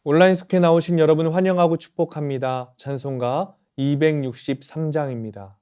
온라인 숙회 나오신 여러분 환영하고 축복합니다. 찬송가 263장입니다.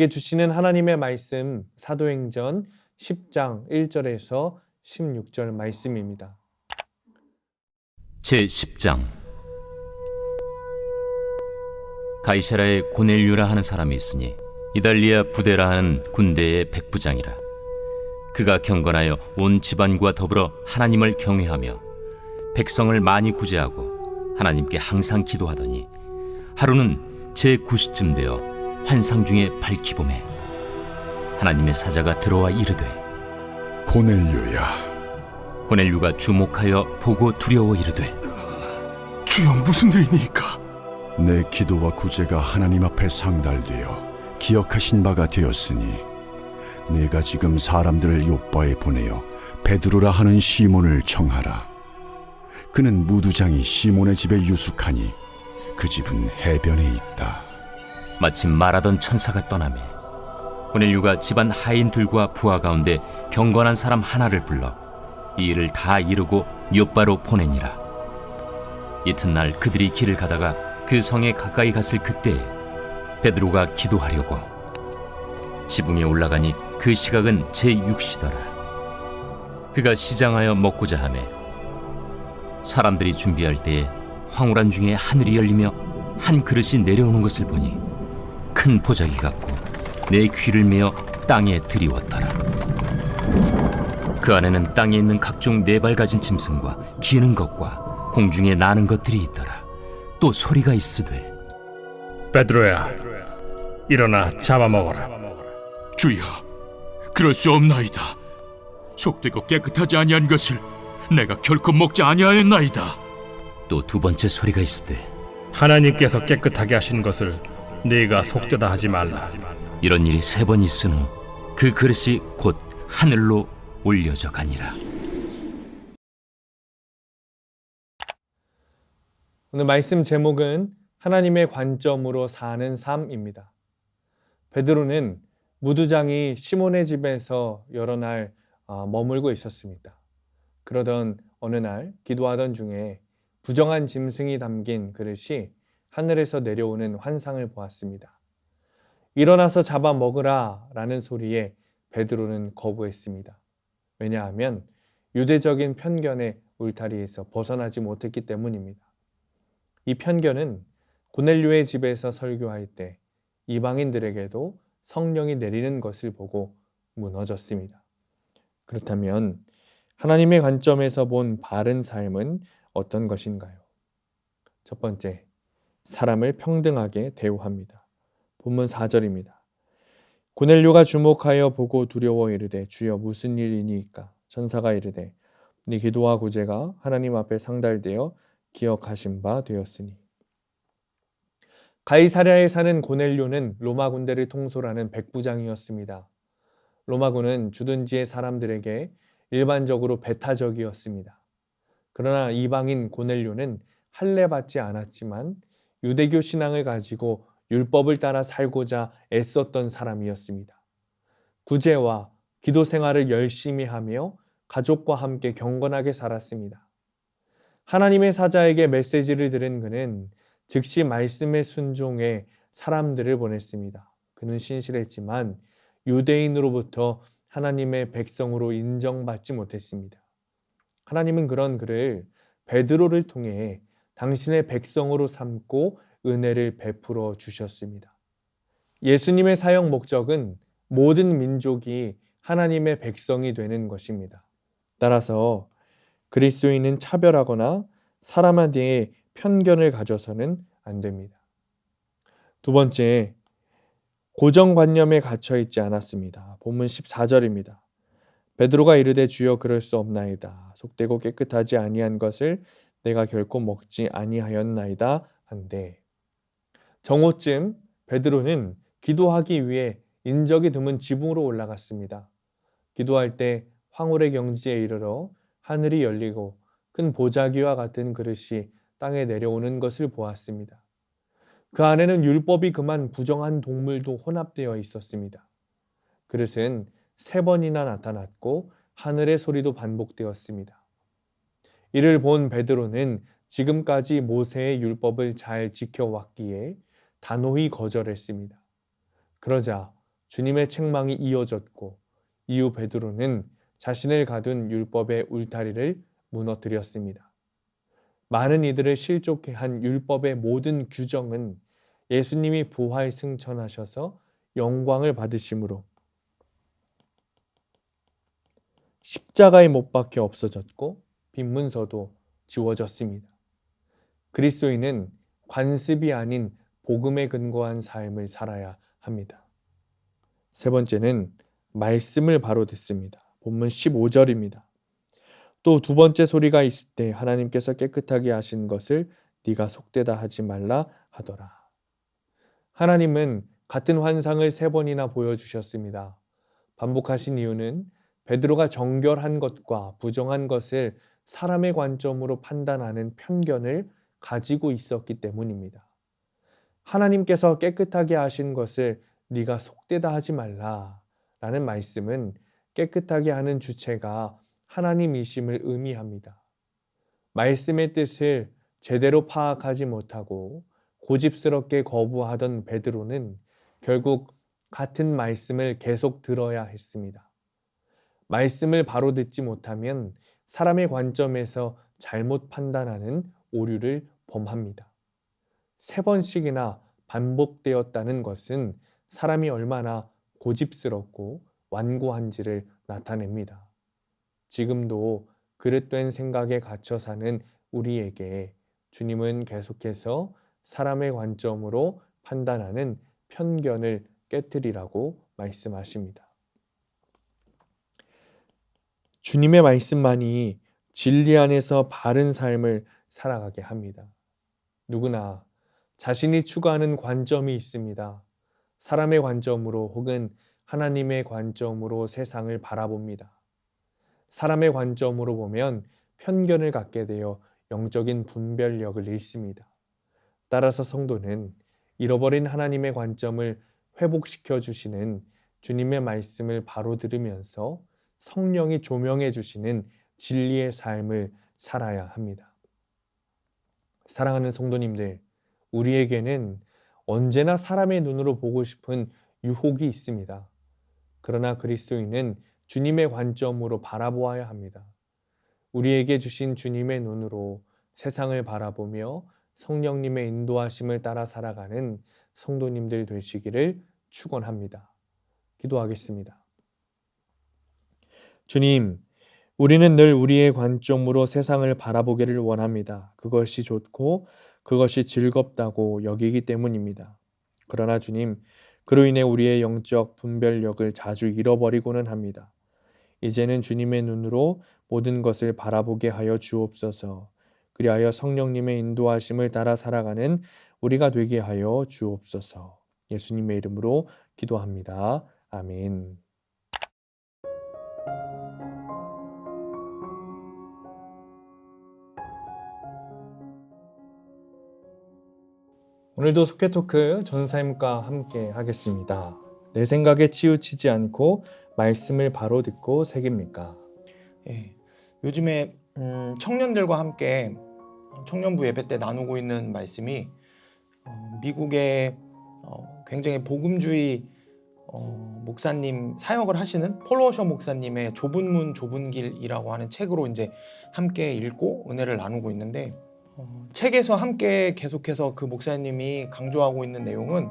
우리에게 주시는 하나님의 말씀 사도행전 10장 1절에서 16절 말씀입니다. 제10장 가이사라에 고넬료라 하는 사람이 있으니 이달리아 부데라 하는 군대의 백부장이라. 그가 경건하여 온 집안과 더불어 하나님을 경외하며 백성을 많이 구제하고 하나님께 항상 기도하더니 하루는 제9시쯤 되어 환상 중에 밝히봄에 하나님의 사자가 들어와 이르되 고넬료야. 고넬료가 주목하여 보고 두려워 이르되 주여, 무슨 일이니까? 내 기도와 구제가 하나님 앞에 상달되어 기억하신 바가 되었으니 내가 지금 사람들을 요빠에 보내어 베드로라 하는 시몬을 청하라. 그는 무두장이 시몬의 집에 유숙하니 그 집은 해변에 있다. 마침 말하던 천사가 떠나매 고넬료가 집안 하인들과 부하 가운데 경건한 사람 하나를 불러 이 일을 다 이루고 요빠로 보내니라. 이튿날 그들이 길을 가다가 그 성에 가까이 갔을 그때에 베드로가 기도하려고 지붕에 올라가니 그 시각은 제6시더라. 그가 시장하여 먹고자 하매 사람들이 준비할 때에 황홀한 중에 하늘이 열리며 한 그릇이 내려오는 것을 보니 큰 보자기 같고 내 귀를 메어 땅에 들이웠더라. 그 안에는 땅에 있는 각종 네 발 가진 짐승과 기는 것과 공중에 나는 것들이 있더라. 또 소리가 있으되 베드로야, 일어나 잡아먹어라. 주여, 그럴 수 없나이다. 속되고 깨끗하지 아니한 것을 내가 결코 먹지 아니하였나이다. 또 두 번째 소리가 있으되 하나님께서 깨끗하게 하신 것을 네가 속되다 하지 말라. 이런 일이 세 번 있은 후 그 그릇이 곧 하늘로 올려져 가니라. 오늘 말씀 제목은 하나님의 관점으로 사는 삶입니다. 베드로는 무두장이 시몬의 집에서 여러 날 머물고 있었습니다. 그러던 어느 날 기도하던 중에 부정한 짐승이 담긴 그릇이 하늘에서 내려오는 환상을 보았습니다. 일어나서 잡아 먹으라 라는 소리에 베드로는 거부했습니다. 왜냐하면 유대적인 편견의 울타리에서 벗어나지 못했기 때문입니다. 이 편견은 고넬료의 집에서 설교할 때 이방인들에게도 성령이 내리는 것을 보고 무너졌습니다. 그렇다면 하나님의 관점에서 본 바른 삶은 어떤 것인가요? 첫 번째, 사람을 평등하게 대우합니다. 본문 4절입니다. 고넬료가 주목하여 보고 두려워 이르되 주여 무슨 일이니까? 천사가 이르되 네 기도와 구제가 하나님 앞에 상달되어 기억하신 바 되었으니. 가이사랴에 사는 고넬료는 로마 군대를 통솔하는 백부장이었습니다. 로마군은 주둔지의 사람들에게 일반적으로 배타적이었습니다. 그러나 이방인 고넬료는 할례받지 않았지만 유대교 신앙을 가지고 율법을 따라 살고자 애썼던 사람이었습니다. 구제와 기도 생활을 열심히 하며 가족과 함께 경건하게 살았습니다. 하나님의 사자에게 메시지를 들은 그는 즉시 말씀에 순종해 사람들을 보냈습니다. 그는 신실했지만 유대인으로부터 하나님의 백성으로 인정받지 못했습니다. 하나님은 그런 그를 베드로를 통해 당신의 백성으로 삼고 은혜를 베풀어 주셨습니다. 예수님의 사역 목적은 모든 민족이 하나님의 백성이 되는 것입니다. 따라서 그리스도인은 차별하거나 사람에 대해 편견을 가져서는 안 됩니다. 두 번째, 고정관념에 갇혀 있지 않았습니다. 본문 14절입니다. 베드로가 이르되 주여 그럴 수 없나이다. 속되고 깨끗하지 아니한 것을 내가 결코 먹지 아니하였나이다 한데, 정오쯤 베드로는 기도하기 위해 인적이 드문 지붕으로 올라갔습니다. 기도할 때 황홀의 경지에 이르러 하늘이 열리고 큰 보자기와 같은 그릇이 땅에 내려오는 것을 보았습니다. 그 안에는 율법이 금한 부정한 동물도 혼합되어 있었습니다. 그릇은 3번이나 나타났고 하늘의 소리도 반복되었습니다. 이를 본 베드로는 지금까지 모세의 율법을 잘 지켜왔기에 단호히 거절했습니다. 그러자 주님의 책망이 이어졌고 이후 베드로는 자신을 가둔 율법의 울타리를 무너뜨렸습니다. 많은 이들을 실족해 한 율법의 모든 규정은 예수님이 부활 승천하셔서 영광을 받으심으로 십자가에 못 박혀 없어졌고 빈문서도 지워졌습니다. 그리스도인은 관습이 아닌 복음에 근거한 삶을 살아야 합니다. 세 번째는 말씀을 바로 듣습니다. 본문 15절입니다. 또 두 번째 소리가 있을 때 하나님께서 깨끗하게 하신 것을 네가 속되다 하지 말라 하더라. 하나님은 같은 환상을 3번이나 보여주셨습니다. 반복하신 이유는 베드로가 정결한 것과 부정한 것을 사람의 관점으로 판단하는 편견을 가지고 있었기 때문입니다. 하나님께서 깨끗하게 하신 것을 네가 속되다 하지 말라 라는 말씀은 깨끗하게 하는 주체가 하나님이심을 의미합니다. 말씀의 뜻을 제대로 파악하지 못하고 고집스럽게 거부하던 베드로는 결국 같은 말씀을 계속 들어야 했습니다. 말씀을 바로 듣지 못하면 사람의 관점에서 잘못 판단하는 오류를 범합니다. 3번씩이나 반복되었다는 것은 사람이 얼마나 고집스럽고 완고한지를 나타냅니다. 지금도 그릇된 생각에 갇혀 사는 우리에게 주님은 계속해서 사람의 관점으로 판단하는 편견을 깨뜨리라고 말씀하십니다. 주님의 말씀만이 진리 안에서 바른 삶을 살아가게 합니다. 누구나 자신이 추구하는 관점이 있습니다. 사람의 관점으로 혹은 하나님의 관점으로 세상을 바라봅니다. 사람의 관점으로 보면 편견을 갖게 되어 영적인 분별력을 잃습니다. 따라서 성도는 잃어버린 하나님의 관점을 회복시켜 주시는 주님의 말씀을 바로 들으면서 성령이 조명해 주시는 진리의 삶을 살아야 합니다. 사랑하는 성도님들, 우리에게는 언제나 사람의 눈으로 보고 싶은 유혹이 있습니다. 그러나 그리스도인은 주님의 관점으로 바라보아야 합니다. 우리에게 주신 주님의 눈으로 세상을 바라보며 성령님의 인도하심을 따라 살아가는 성도님들 되시기를 축원합니다. 기도하겠습니다. 주님, 우리는 늘 우리의 관점으로 세상을 바라보기를 원합니다. 그것이 좋고 그것이 즐겁다고 여기기 때문입니다. 그러나 주님, 그로 인해 우리의 영적 분별력을 자주 잃어버리고는 합니다. 이제는 주님의 눈으로 모든 것을 바라보게 하여 주옵소서. 그리하여 성령님의 인도하심을 따라 살아가는 우리가 되게 하여 주옵소서. 예수님의 이름으로 기도합니다. 아멘. 오늘도 속회토크 전사님과 함께 하겠습니다. 내 생각에 치우치지 않고 말씀을 바로 듣고 새깁니까? 예, 요즘에 청년들과 함께 청년부 예배 때 나누고 있는 말씀이 미국의 굉장히 복음주의 목사님 사역을 하시는 폴 워셔 목사님의 좁은 문 좁은 길이라고 하는 책으로 이제 함께 읽고 은혜를 나누고 있는데 책에서 함께 계속해서 그 목사님이 강조하고 있는 내용은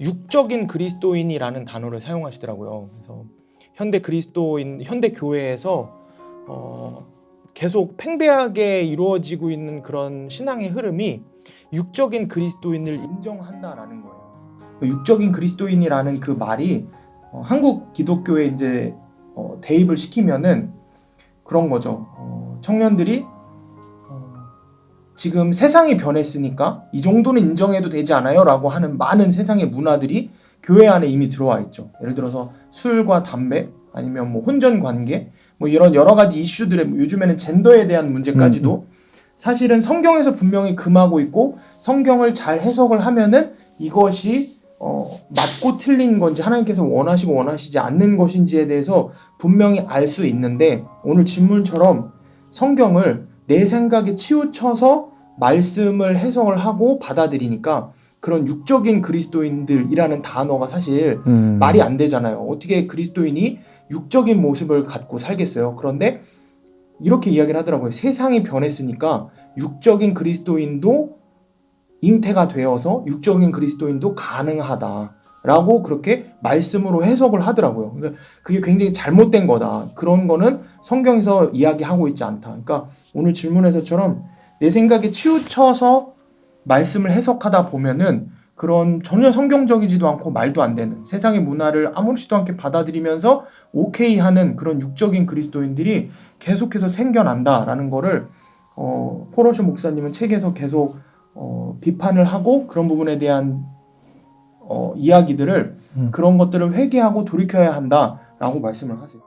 육적인 그리스도인이라는 단어를 사용하시더라고요. 그래서 현대 그리스도인, 현대 교회에서 계속 팽배하게 이루어지고 있는 그런 신앙의 흐름이 육적인 그리스도인을 인정한다라는 거예요. 육적인 그리스도인이라는 그 말이 한국 기독교에 이제 대입을 시키면은 그런 거죠. 청년들이 지금 세상이 변했으니까 이 정도는 인정해도 되지 않아요? 라고 하는 많은 세상의 문화들이 교회 안에 이미 들어와 있죠. 예를 들어서 술과 담배 아니면 뭐 혼전 관계 뭐 이런 여러 가지 이슈들의 요즘에는 젠더에 대한 문제까지도 사실은 성경에서 분명히 금하고 있고 성경을 잘 해석을 하면은 이것이 맞고 틀린 건지 하나님께서 원하시고 원하시지 않는 것인지에 대해서 분명히 알 수 있는데 오늘 질문처럼 성경을 내 생각에 치우쳐서 말씀을 해석을 하고 받아들이니까 그런 육적인 그리스도인들이라는 단어가 사실 말이 안 되잖아요. 어떻게 그리스도인이 육적인 모습을 갖고 살겠어요? 그런데 이렇게 이야기를 하더라고요. 세상이 변했으니까 육적인 그리스도인도 잉태가 되어서 육적인 그리스도인도 가능하다라고 그렇게 말씀으로 해석을 하더라고요. 그러니까 그게 굉장히 잘못된 거다. 그런 거는 성경에서 이야기하고 있지 않다. 그러니까 오늘 질문에서처럼 내 생각에 치우쳐서 말씀을 해석하다 보면은 그런 전혀 성경적이지도 않고 말도 안 되는 세상의 문화를 아무렇지도 않게 받아들이면서 오케이 하는 그런 육적인 그리스도인들이 계속해서 생겨난다라는 거를 폴 워셔 목사님은 책에서 계속 비판을 하고 그런 부분에 대한 이야기들을 그런 것들을 회개하고 돌이켜야 한다라고 말씀을 하세요.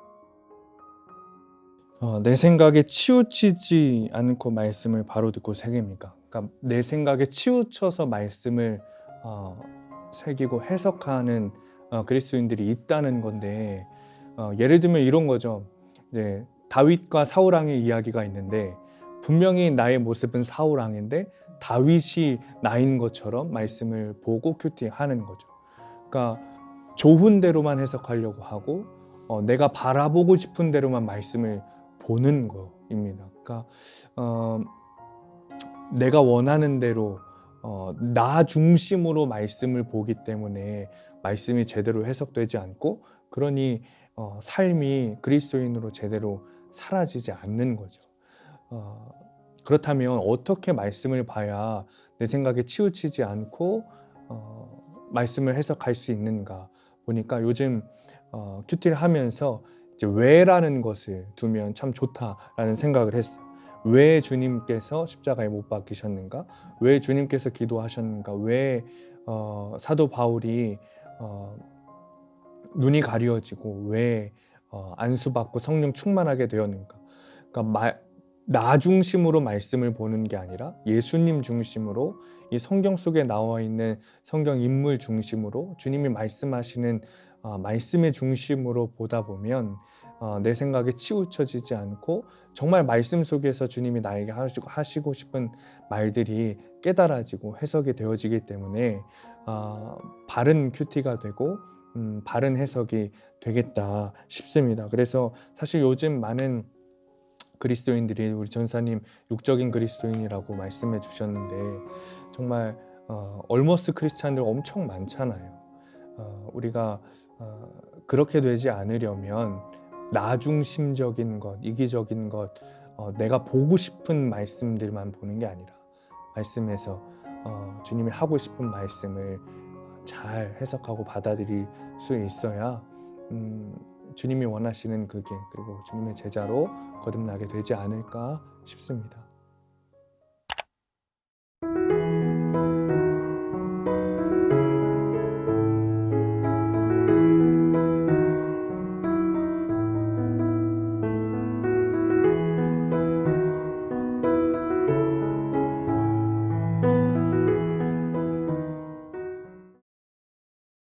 내 생각에 치우치지 않고 말씀을 바로 듣고 새깁니까? 그러니까 내 생각에 치우쳐서 말씀을 새기고 해석하는 그리스도인들이 있다는 건데 예를 들면 이런 거죠. 이제 다윗과 사울 왕의 이야기가 있는데 분명히 나의 모습은 사울 왕인데 다윗이 나인 것처럼 말씀을 보고 큐티하는 거죠. 그러니까 좋은 대로만 해석하려고 하고 내가 바라보고 싶은 대로만 말씀을 보는 거입니다. 그러니까 내가 원하는 대로 나 중심으로 말씀을 보기 때문에 말씀이 제대로 해석되지 않고 그러니 삶이 그리스도인으로 제대로 사라지지 않는 거죠. 그렇다면 어떻게 말씀을 봐야 내 생각에 치우치지 않고 말씀을 해석할 수 있는가 보니까 요즘 큐티를 하면서 이제 왜라는 것을 두면 참 좋다라는 생각을 했어요. 왜 주님께서 십자가에 못 박히셨는가? 왜 주님께서 기도하셨는가? 왜 사도 바울이 눈이 가려지고 왜 안수받고 성령 충만하게 되었는가? 그러니까 나 중심으로 말씀을 보는 게 아니라 예수님 중심으로 이 성경 속에 나와 있는 성경 인물 중심으로 주님이 말씀하시는 말씀의 중심으로 보다 보면 내 생각에 치우쳐지지 않고 정말 말씀 속에서 주님이 나에게 하시고 싶은 말들이 깨달아지고 해석이 되어지기 때문에 바른 큐티가 되고 바른 해석이 되겠다 싶습니다. 그래서 사실 요즘 많은 그리스도인들이 우리 전사님 육적인 그리스도인이라고 말씀해 주셨는데 정말 얼머스 크리스찬들 엄청 많잖아요. 우리가 그렇게 되지 않으려면 나 중심적인 것, 이기적인 것, 내가 보고 싶은 말씀들만 보는 게 아니라 말씀에서 주님이 하고 싶은 말씀을 잘 해석하고 받아들일 수 있어야 주님이 원하시는 그 길, 그리고 주님의 제자로 거듭나게 되지 않을까 싶습니다.